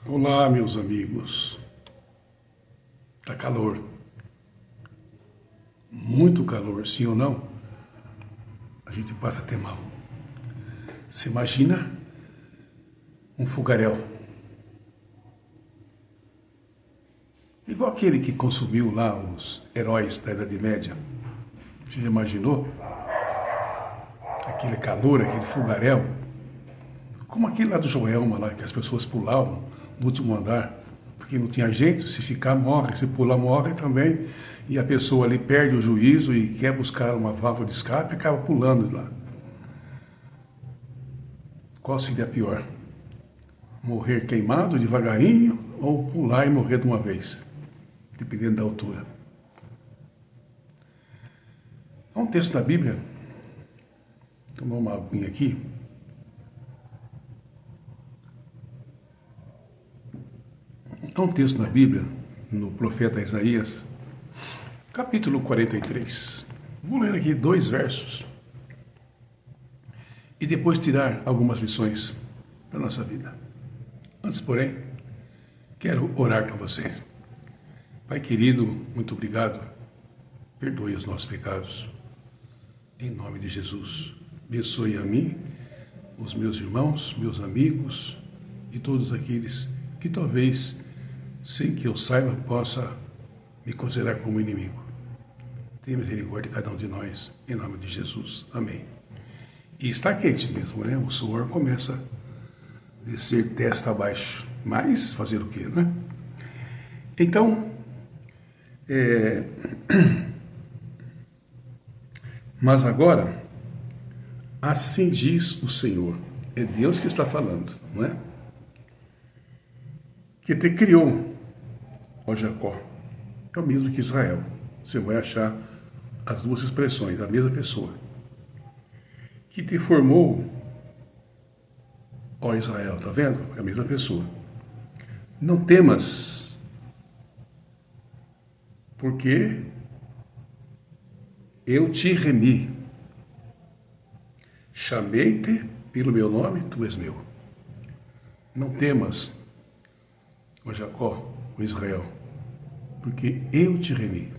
Olá, meus amigos. Tá calor. Muito calor, sim ou não? A gente passa até mal. Você imagina um fogaréu. Igual aquele que consumiu lá os heróis da Idade Média. Você já imaginou? Aquele calor, aquele fogaréu. Como aquele lá do Joelma, lá, que as pessoas pulavam no último andar. Porque não tinha jeito, se ficar morre, se pular morre também. E a pessoa ali perde o juízo e quer buscar uma válvula de escape e acaba pulando lá. Qual seria pior? Morrer queimado devagarinho ou pular e morrer de uma vez? Dependendo da altura. Há um texto da Bíblia, vou tomar uma aguinha aqui. Há um texto na Bíblia, no profeta Isaías, capítulo 43. Vou ler aqui 2 versos e depois tirar algumas lições para a nossa vida. Antes, porém, quero orar com vocês. Pai querido, muito obrigado. Perdoe os nossos pecados. Em nome de Jesus. Abençoe a mim, os meus irmãos, meus amigos e todos aqueles que talvez, sem que eu saiba, possa me considerar como inimigo. Tenha misericórdia de cada um de nós, em nome de Jesus. Amém. E está quente mesmo, né? O suor começa a descer testa abaixo. Mas fazer o quê, né? Então, mas agora, assim diz o Senhor. É Deus que está falando, não é? Que te criou, ó Jacó, é o mesmo que Israel. Você vai achar as duas expressões, da mesma pessoa. Que te formou, ó Israel, tá vendo? É a mesma pessoa. Não temas, porque eu te remi. Chamei-te pelo meu nome, tu és meu. Não temas, ó Jacó, ó Israel, porque eu te remi.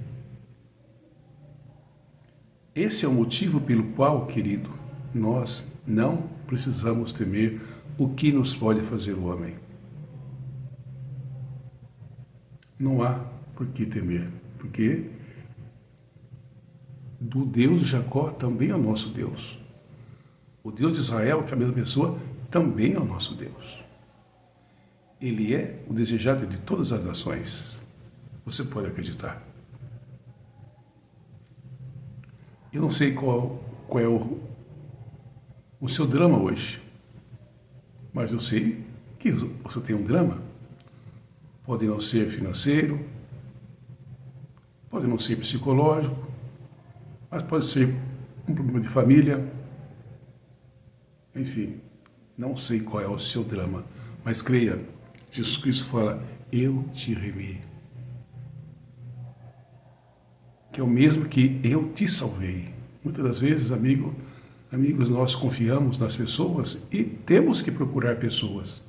Esse é o motivo pelo qual, querido, nós não precisamos temer o que nos pode fazer o homem. Não há por que temer, porque do Deus de Jacó também é o nosso Deus. O Deus de Israel, que é a mesma pessoa, também é o nosso Deus. Ele é o desejado de todas as nações. Você pode acreditar. Eu não sei qual é o seu drama hoje, mas eu sei que você tem um drama. Pode não ser financeiro, pode não ser psicológico, mas pode ser um problema de família. Enfim, não sei qual é o seu drama, mas creia, Jesus Cristo fala, eu te remi. Que é o mesmo que eu te salvei. Muitas das vezes, amigos, nós confiamos nas pessoas e temos que procurar pessoas.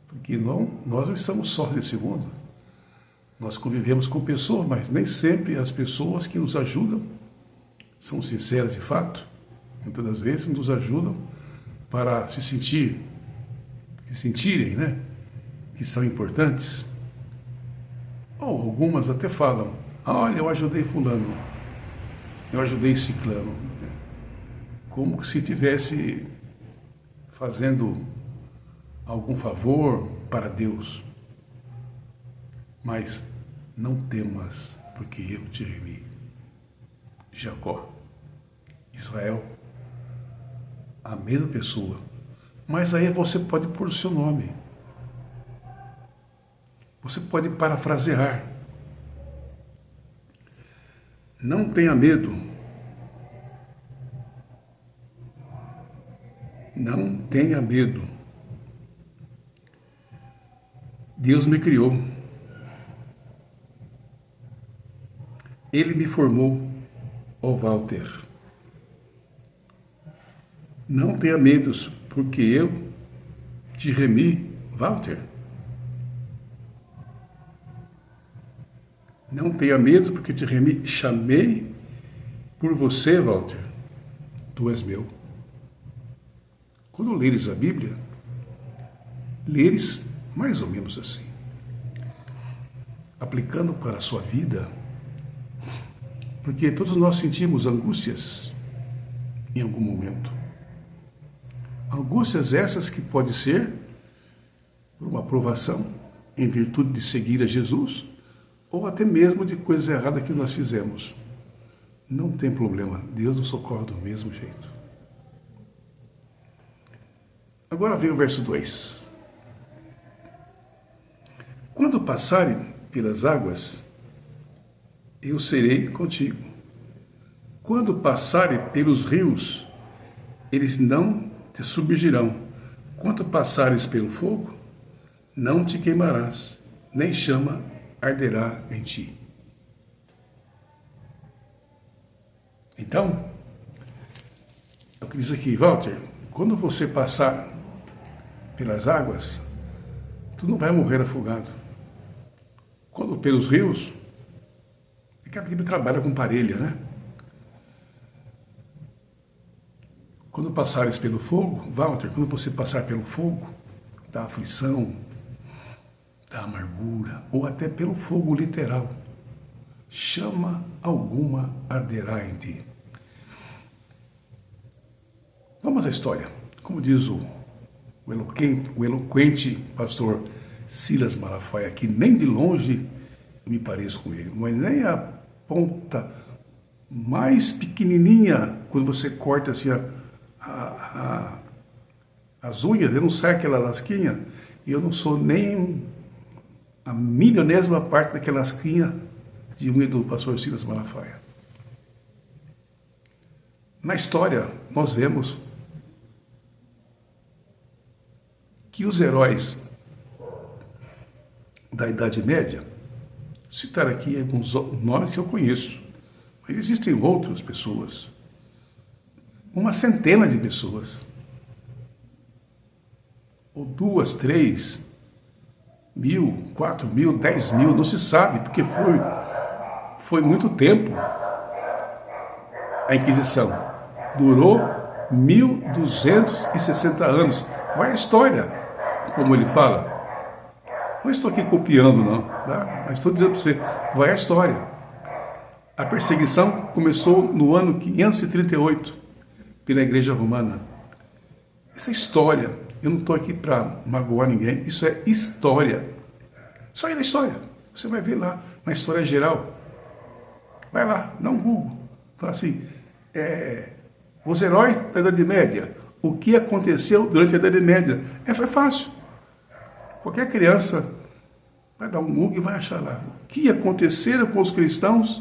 Porque nós não estamos só nesse mundo. Nós convivemos com pessoas, mas nem sempre as pessoas que nos ajudam são sinceras de fato. Muitas das vezes nos ajudam para se sentirem, né, que são importantes. Ou algumas até falam, olha, eu ajudei fulano, eu ajudei ciclano. Como se estivesse fazendo algum favor para Deus. Mas não temas, porque eu te remi. Jacó, Israel, a mesma pessoa. Mas aí você pode pôr o seu nome. Você pode parafrasear. Não tenha medo. Não tenha medo. Deus me criou. Ele me formou, ó Walter. Não tenha medo, porque eu te remi, Walter. Não tenha medo, porque te chamei por você, Walter. Tu és meu. Quando leres a Bíblia, leres mais ou menos assim, aplicando para a sua vida, porque todos nós sentimos angústias em algum momento. Angústias essas que pode ser por uma provação em virtude de seguir a Jesus, ou até mesmo de coisa errada que nós fizemos. Não tem problema, Deus nos socorre do mesmo jeito. Agora vem o verso 2. Quando passarem pelas águas, eu serei contigo. Quando passarem pelos rios, eles não te submergirão. Quando passares pelo fogo, não te queimarás, nem chama arderá em ti. Então, é o que diz aqui, Walter, quando você passar pelas águas, tu não vai morrer afogado. Quando pelos rios, é que a Bíblia trabalha com parelha, né? Quando passares pelo fogo, Walter, quando você passar pelo fogo da aflição, da amargura, ou até pelo fogo literal, chama alguma arderá em ti. Vamos à história. Como diz o eloquente pastor Silas Malafaia, que nem de longe eu me pareço com ele, mas nem a ponta mais pequenininha, quando você corta assim as unhas, eu não sai aquela lasquinha, e eu não sou nem a milionésima parte daquela lasquinha de unha do pastor Silas Malafaia. Na história, nós vemos que os heróis da Idade Média, citar aqui alguns nomes que eu conheço, mas existem outras pessoas, uma centena de pessoas, ou 2, 3 mil, 4 mil, 10 mil, não se sabe, porque foi muito tempo. A Inquisição durou 1260 anos. Vai a história, como ele fala. Não estou aqui copiando, não, tá? Mas estou dizendo para você, vai a história. A perseguição começou no ano 538 pela Igreja Romana. Essa é história. Eu não estou aqui para magoar ninguém. Isso é história. Só ir na história. Você vai ver lá, na história geral. Vai lá, dá um Google. Fala assim, os heróis da Idade Média. O que aconteceu durante a Idade Média? Foi fácil. Qualquer criança vai dar um Google e vai achar lá. O que aconteceu com os cristãos?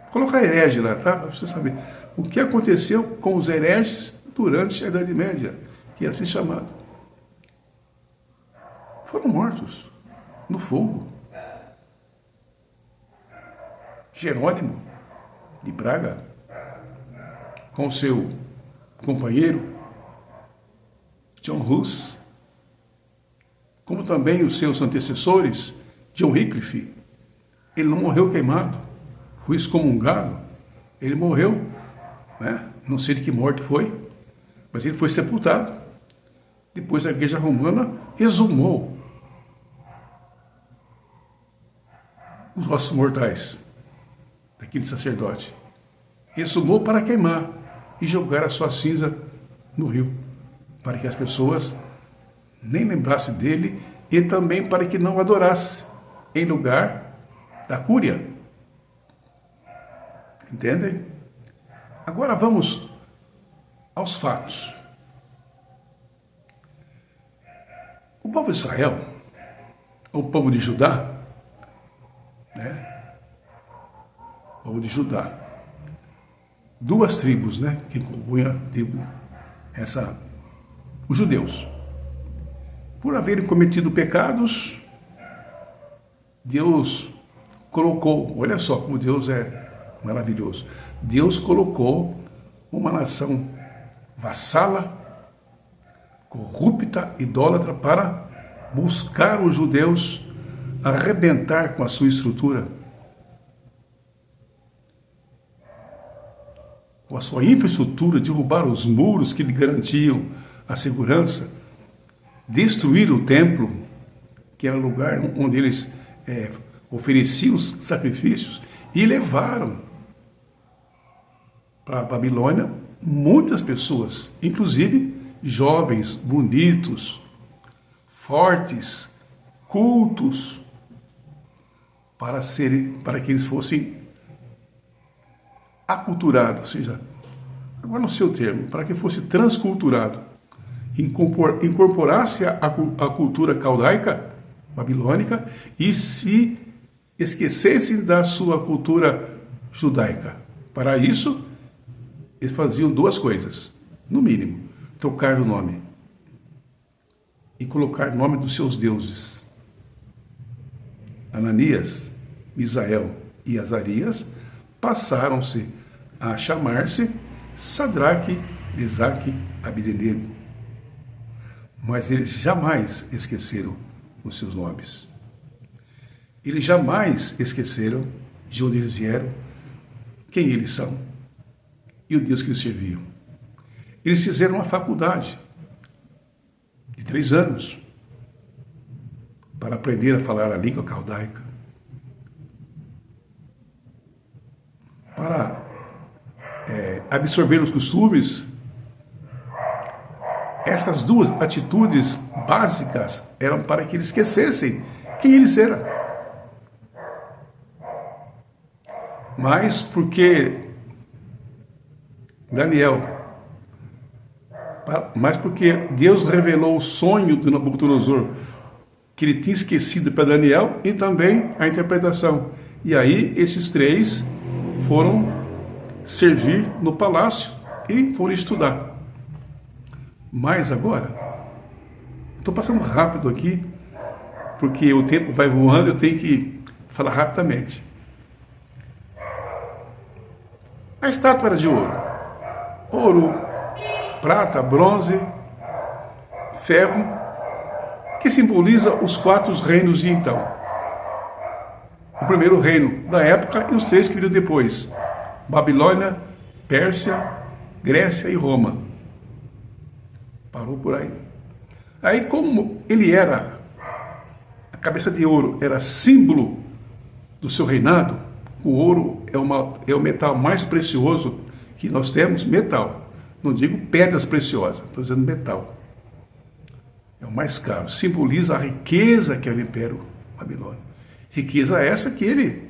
Vou colocar herege lá, tá? Para você saber. O que aconteceu com os hereges durante a Idade Média, que é assim chamado. Foram mortos no fogo. Jerônimo de Braga, com seu companheiro John Hus, como também os seus antecessores, John Wycliffe, ele não morreu queimado, foi excomungado, ele morreu, né? Não sei de que morte foi, mas ele foi sepultado. Depois a Igreja Romana exumou os ossos mortais daquele sacerdote, exumou para queimar e jogar a sua cinza no rio, para que as pessoas nem lembrassem dele e também para que não adorassem em lugar da cúria. Entendem? Agora vamos aos fatos. O povo de Israel, o povo de Judá, né? O povo de Judá, duas tribos, né? Que compunham a tribo, os judeus. Por haverem cometido pecados, Deus colocou, olha só como Deus é maravilhoso. Deus colocou uma nação vassala, corrupta, idólatra, para buscar os judeus arrebentar com a sua estrutura com a sua infraestrutura, derrubaram os muros que lhe garantiam a segurança, destruíram o templo, que era o lugar onde eles ofereciam os sacrifícios, e levaram para a Babilônia muitas pessoas, inclusive jovens, bonitos, fortes, cultos, para que eles fossem aculturados, ou seja, agora não sei o termo, para que fosse transculturado, incorporasse a cultura caldaica, babilônica, e se esquecessem da sua cultura judaica. Para isso, eles faziam duas coisas, no mínimo: trocar o nome e colocar o nome dos seus deuses. Ananias, Misael e Azarias passaram-se a chamar-se Sadraque, Mesaque, Abdenego. Mas eles jamais esqueceram os seus nomes. Eles jamais esqueceram de onde eles vieram, quem eles são e o Deus que eles serviam. Eles fizeram uma faculdade de 3 anos para aprender a falar a língua caldaica, para absorver os costumes. Essas duas atitudes básicas eram para que eles esquecessem quem eles eram. Mas porque Deus revelou o sonho de Nabucodonosor, que ele tinha esquecido para Daniel, e também a interpretação. E aí esses 3 foram servir no palácio e foram estudar. Mas agora, estou passando rápido aqui, porque o tempo vai voando, eu tenho que falar rapidamente. A estátua era de ouro, prata, bronze, ferro, que simboliza os 4 reinos de então. O primeiro reino da época e os 3 que viram depois: Babilônia, Pérsia, Grécia e Roma. Parou por aí. Aí, como ele era, a cabeça de ouro era símbolo do seu reinado, o ouro é o metal mais precioso que nós temos, metal. Não digo pedras preciosas, estou dizendo metal. É o mais caro, simboliza a riqueza que é o Império Babilônio. Riqueza essa que ele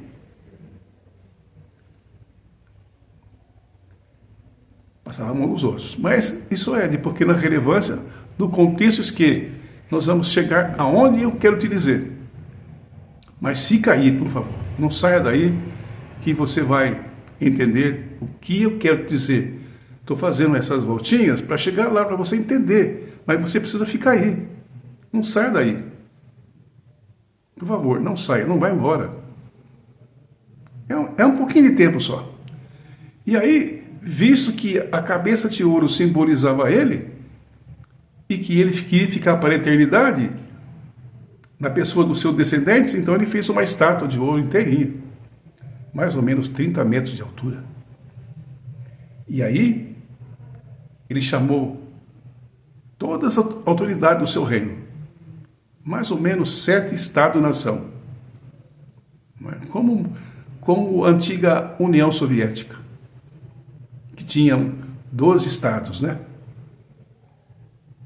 passava a mão nos outros. Mas isso é de pequena relevância no contexto que nós vamos chegar aonde eu quero te dizer. Mas fica aí, por favor. Não saia daí que você vai entender o que eu quero te dizer. Estou fazendo essas voltinhas para chegar lá para você entender. Mas você precisa ficar aí. Não saia daí. Por favor, não saia, não vai embora. É um pouquinho de tempo só. E aí, visto que a cabeça de ouro simbolizava ele, e que ele queria ficar para a eternidade, na pessoa dos seus descendentes, então ele fez uma estátua de ouro inteirinha, mais ou menos 30 metros de altura. E aí, ele chamou todas as autoridades do seu reino, mais ou menos 7 estados-nação, como a antiga União Soviética, que tinham 12 estados, né?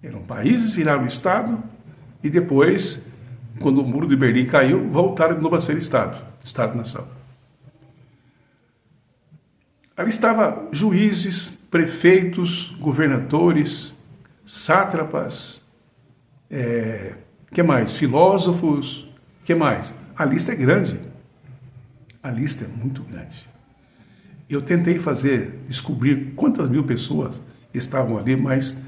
Eram países, viraram estado, e depois, quando o muro de Berlim caiu, voltaram de novo a ser estado-nação. Ali estavam juízes, prefeitos, governadores, sátrapas, que mais? Filósofos, que mais? A lista é grande. A lista é muito grande. Eu tentei descobrir quantas mil pessoas estavam ali, mas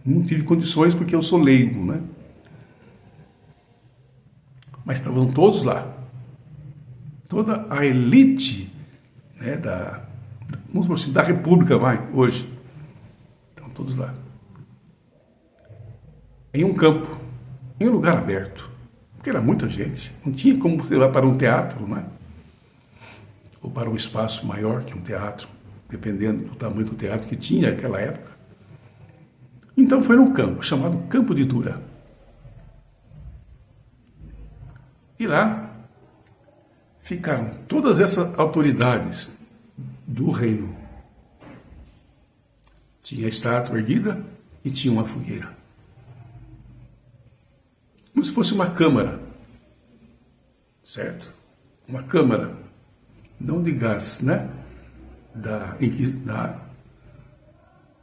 não tive condições porque eu sou leigo, né? Mas estavam todos lá. Toda a elite, né, vamos dizer assim, da República, hoje. Estão todos lá. Em um campo, em um lugar aberto. Porque era muita gente. Não tinha como você levar para um teatro, né? Ou para um espaço maior que um teatro. dependendo do tamanho do teatro que tinha naquela época. Então foi num campo, chamado Campo de Dura. E lá ficaram todas essas autoridades do reino. Tinha a estátua erguida e tinha uma fogueira. Como se fosse uma câmara, certo? Uma câmara, não de gás, né?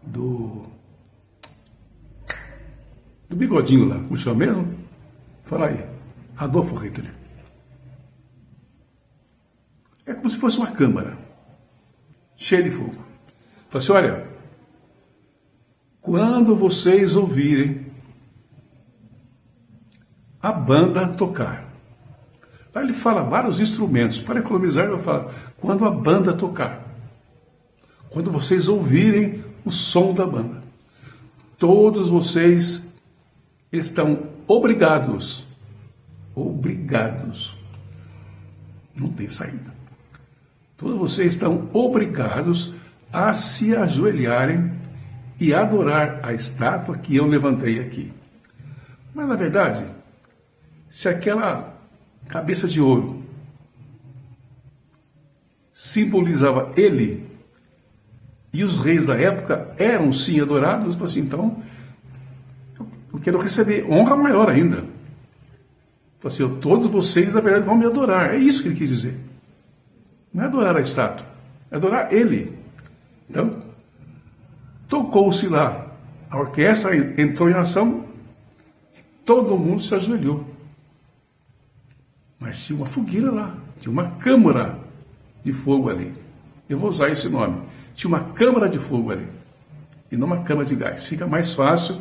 Do bigodinho lá, como chama mesmo? Fala aí, Adolfo Hitler. É como se fosse uma câmara, cheia de fogo. Fala assim, olha, quando vocês ouvirem a banda tocar, lá ele fala vários instrumentos, para economizar ele fala, quando a banda tocar, quando vocês ouvirem o som da banda, todos vocês estão obrigados, não tem saída, todos vocês estão obrigados a se ajoelharem e adorar a estátua que eu levantei aqui. Mas na verdade, se aquela cabeça de ouro simbolizava ele, e os reis da época eram sim adorados, assim, então eu quero receber honra maior ainda. Assim, todos vocês na verdade vão me adorar. É isso que ele quis dizer. Não é adorar a estátua, é adorar ele. Então, tocou-se lá, a orquestra entrou em ação, todo mundo se ajoelhou. Mas tinha uma fogueira lá, tinha uma câmara de fogo ali. Eu vou usar esse nome. Tinha uma câmara de fogo ali, e não uma câmara de gás. Fica mais fácil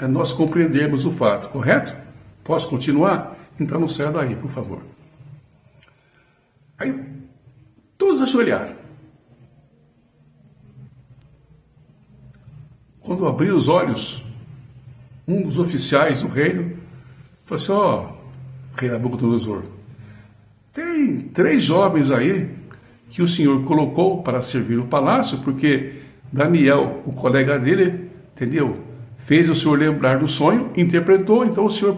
nós compreendermos o fato, correto? Posso continuar? Então não saia daí, por favor. Aí, todos ajoelharam. Quando eu abri os olhos, um dos oficiais do reino falou assim, ó, rei Nabucodonosor, tem 3 jovens aí que o Senhor colocou para servir o palácio, porque Daniel, o colega dele, entendeu? Fez o Senhor lembrar do sonho, interpretou, então o Senhor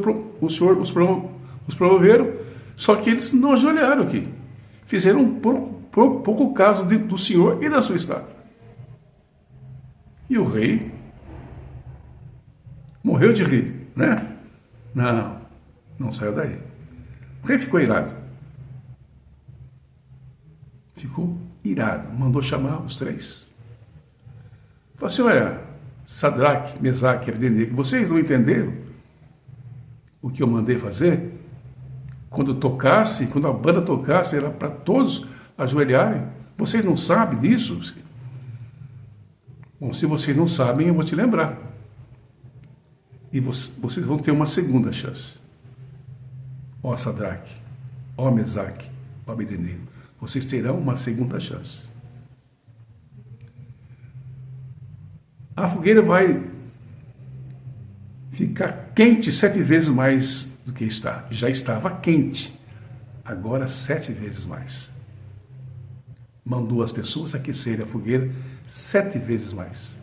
os promoveram, só que eles não ajoelharam aqui. Fizeram pouco caso do Senhor e da sua estátua. E o rei morreu de rir, né? Não saiu daí. O rei ficou irado. Ficou irado, mandou chamar os 3. Falou assim, olha, Sadraque, Mesaque e Abdenego, vocês não entenderam o que eu mandei fazer? Quando a banda tocasse, era para todos ajoelharem. Vocês não sabem disso? Bom, se vocês não sabem, eu vou te lembrar. E vocês vão ter uma segunda chance. Ó Sadraque, ó Mesaque, ó Abdenego. Vocês terão uma segunda chance. A fogueira vai ficar quente 7 vezes mais do que está. Já estava quente, agora 7 vezes mais. Mandou as pessoas aquecerem a fogueira 7 vezes mais.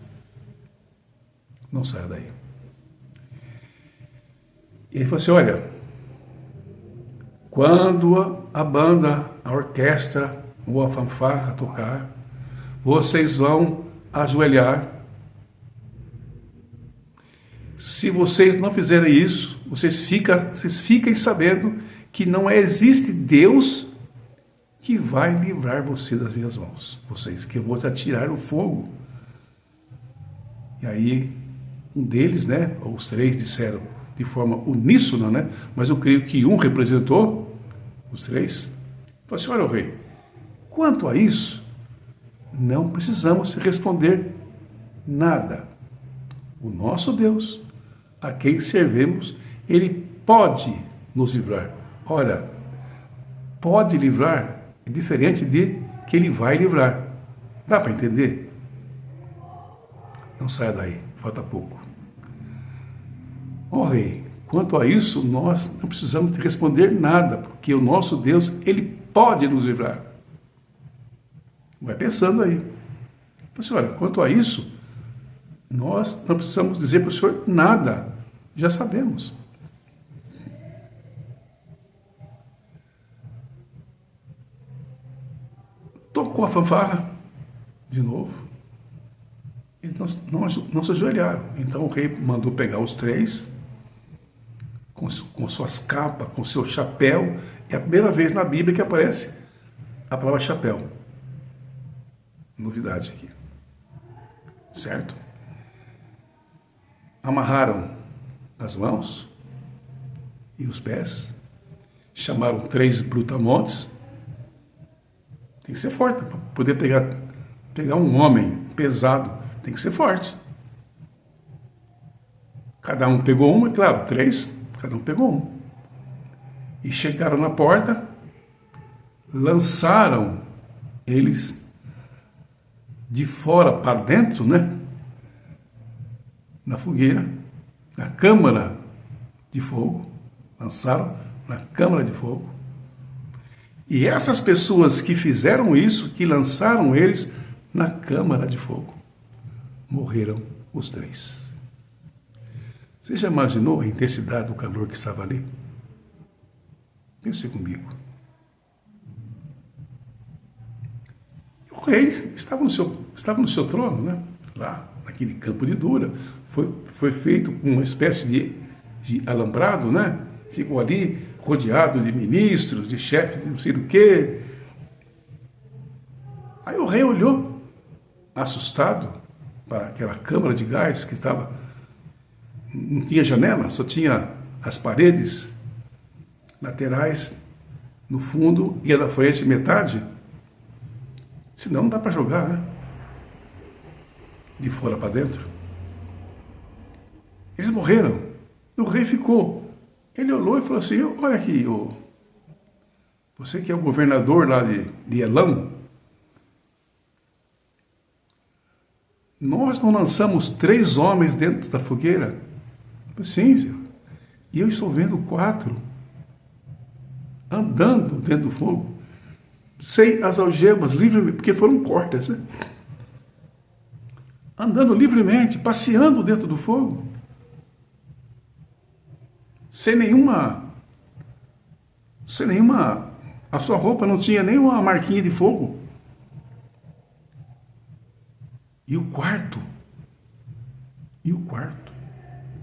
Não saia daí. E ele falou assim, olha, quando a banda, a orquestra ou a fanfarra tocar, vocês vão ajoelhar. Se vocês não fizerem isso, vocês fiquem sabendo que não existe Deus que vai livrar você das minhas mãos. Que eu vou te atirar no fogo. E aí, um deles, né, ou os 3 disseram de forma uníssona, né, mas eu creio que um representou os 3. Falou assim, olha, rei, quanto a isso, não precisamos responder nada. O nosso Deus, a quem servimos, ele pode nos livrar. Olha, pode livrar é diferente de que ele vai livrar. Dá para entender? Não saia daí, falta pouco. Ó rei, quanto a isso, nós não precisamos responder nada, porque o nosso Deus, ele pode nos livrar. Vai pensando aí. Falei assim, olha, quanto a isso, nós não precisamos dizer para o senhor nada, já sabemos. Tocou a fanfarra de novo. Eles não se ajoelharam. Então o rei mandou pegar os três, com suas capas, com seu chapéu. É a primeira vez na Bíblia que aparece a palavra chapéu. Novidade aqui. Certo? Amarraram as mãos e os pés. Chamaram 3 brutamontes. Tem que ser forte para poder pegar um homem pesado. Tem que ser forte. Cada um pegou um, é claro, 3, cada um pegou um. E chegaram na porta, lançaram eles de fora para dentro, né? Na fogueira, na câmara de fogo. Lançaram na câmara de fogo. E essas pessoas que fizeram isso, que lançaram eles na câmara de fogo, morreram os 3. Você já imaginou a intensidade do calor que estava ali? Pense comigo. O rei estava no seu trono, né? Lá, naquele campo de Dura. Foi feito uma espécie de alambrado, né? Ficou ali rodeado de ministros, de chefes de não sei do quê. Aí o rei olhou, assustado, para aquela câmara de gás que estava... Não tinha janela, só tinha as paredes laterais no fundo e a da frente metade. Senão não dá para jogar, né? De fora para dentro. Eles morreram. E o rei ficou. Ele olhou e falou assim, olha aqui, você que é o governador lá de Elam, nós não lançamos 3 homens dentro da fogueira? Eu falei, sim, senhor. E eu estou vendo 4 andando dentro do fogo, sem as algemas, livremente, porque foram cortas, né? Andando livremente, passeando dentro do fogo. Sem nenhuma, a sua roupa não tinha nenhuma marquinha de fogo. E o quarto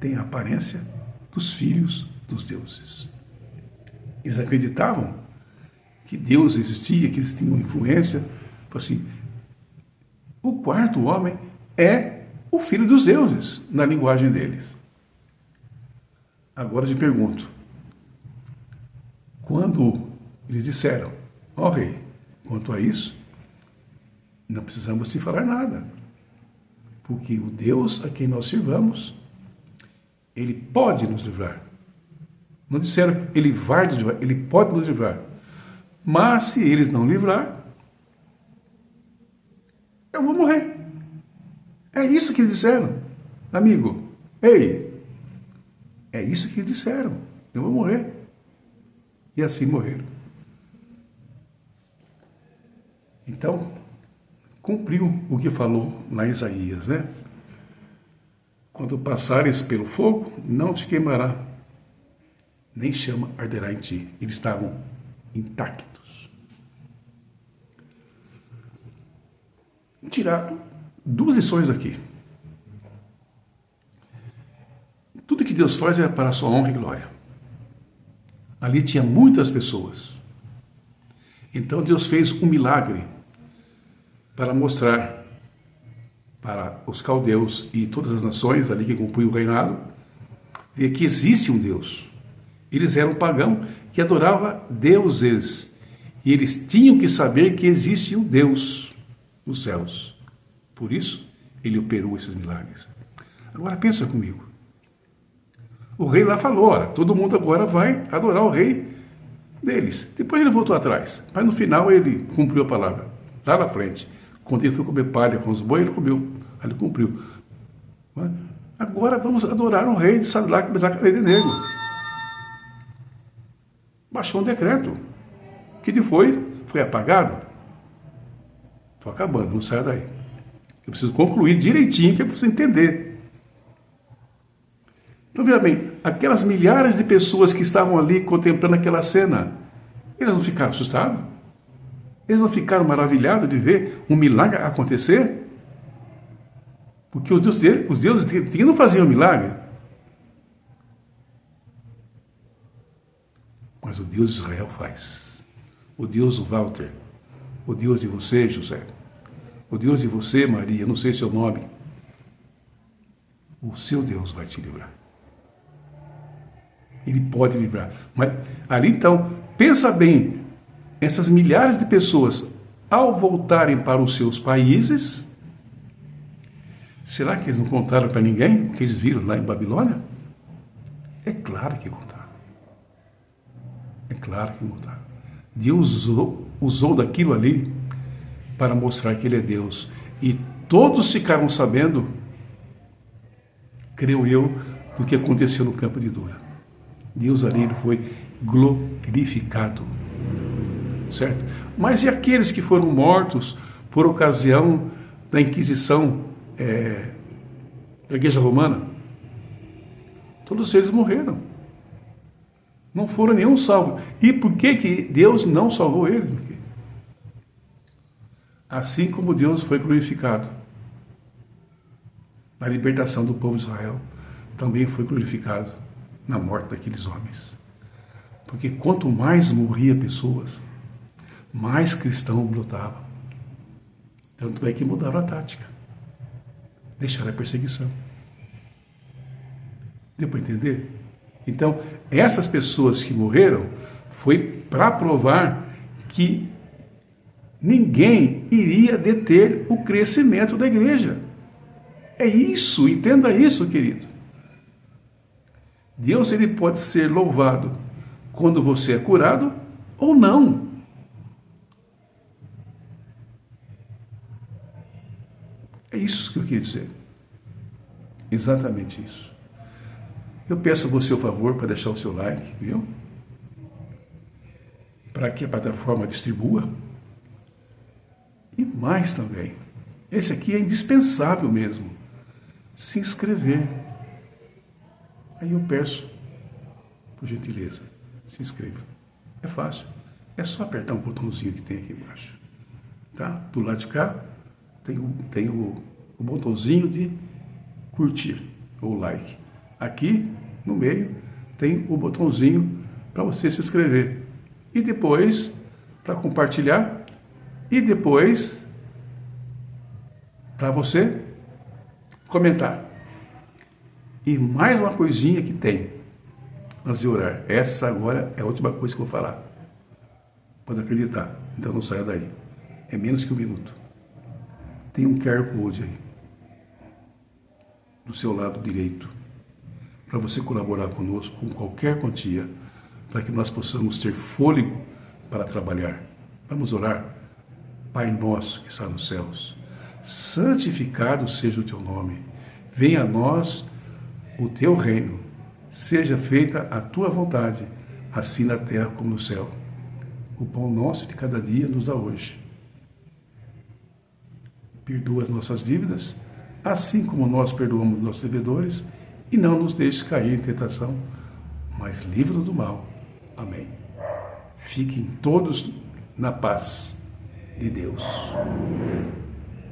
tem a aparência dos filhos dos deuses. Eles acreditavam que Deus existia, que eles tinham influência. Assim, o quarto homem é o filho dos deuses, na linguagem deles. Agora eu te pergunto, quando eles disseram, ó rei, quanto a isso, não precisamos te falar nada, porque o Deus a quem nós servamos, ele pode nos livrar. Não disseram que ele vai nos livrar, ele pode nos livrar. Mas se eles não livrar, eu vou morrer. É isso que eles disseram, amigo. Ei, é isso que eles disseram. Eu vou morrer. E assim morreram. Então, cumpriu o que falou lá em Isaías, né? Quando passares pelo fogo, não te queimará, nem chama arderá em ti. Eles estavam intactos. Tirar 2 lições aqui. Tudo que Deus faz é para a sua honra e glória. Ali tinha muitas pessoas. Então Deus fez um milagre para mostrar para os caldeus e todas as nações ali que compunham o reinado, de que existe um Deus. Eles eram pagãos que adoravam deuses. E eles tinham que saber que existe um Deus nos céus. Por isso, ele operou esses milagres. Agora pensa comigo. O rei lá falou, olha, todo mundo agora vai adorar o rei deles. Depois ele voltou atrás. Mas no final ele cumpriu a palavra. Lá na frente. Quando ele foi comer palha com os bois, ele comeu. Ele cumpriu. Agora vamos adorar o rei de Sadraque, Mesaque e Abednego. Baixou um decreto. Que foi apagado. Estou acabando, não saia daí. Eu preciso concluir direitinho, que é para você entender. Então, veja bem, aquelas milhares de pessoas que estavam ali contemplando aquela cena, eles não ficaram assustados? Eles não ficaram maravilhados de ver um milagre acontecer? Porque os deuses não faziam milagre. Mas o Deus de Israel faz. O Deus do Walter. O Deus de você, José. O Deus de você, Maria. Não sei seu nome. O seu Deus vai te livrar. Ele pode livrar. Mas ali então, pensa bem. Essas milhares de pessoas, ao voltarem para os seus países, será que eles não contaram para ninguém o que eles viram lá em Babilônia? É claro que contaram. É claro que contaram. Deus usou daquilo ali para mostrar que Ele é Deus. E todos ficaram sabendo, creio eu, do que aconteceu no campo de Dura. Deus ali foi glorificado. Certo? Mas e aqueles que foram mortos por ocasião da Inquisição da Igreja Romana? Todos eles morreram. Não foram nenhum salvo. E por que Deus não salvou eles? Assim como Deus foi glorificado na libertação do povo de Israel, também foi glorificado na morte daqueles homens. Porque quanto mais morria pessoas, mais cristão brotava. Tanto é que mudaram a tática. Deixaram a perseguição. Deu para entender? Então, essas pessoas que morreram foi para provar que ninguém iria deter o crescimento da igreja. É isso, entenda isso, querido. Deus, ele pode ser louvado quando você é curado ou não. É isso que eu queria dizer. Exatamente isso. Eu peço a você o favor para deixar o seu like, viu? Para que a plataforma distribua. E mais também. Esse aqui é indispensável mesmo. Se inscrever. Aí eu peço, por gentileza, se inscreva. É fácil. É só apertar um botãozinho que tem aqui embaixo. Tá? Do lado de cá, tem o botãozinho de curtir ou like. Aqui no meio tem o botãozinho para você se inscrever. E depois para compartilhar. E depois para você comentar. E mais uma coisinha que tem antes de orar. Essa agora é a última coisa que eu vou falar. Pode acreditar. Então não saia daí. É menos que um minuto. Tem um QR Code aí, do seu lado direito, para você colaborar conosco com qualquer quantia, para que nós possamos ter fôlego para trabalhar. Vamos orar. Pai nosso que está nos céus, santificado seja o teu nome. Venha a nós o teu reino. Seja feita a tua vontade, assim na terra como no céu. O pão nosso de cada dia nos dá hoje. Perdoa as nossas dívidas, assim como nós perdoamos nossos devedores, e não nos deixes cair em tentação, mas livra-nos do mal. Amém. Fiquem todos na paz de Deus.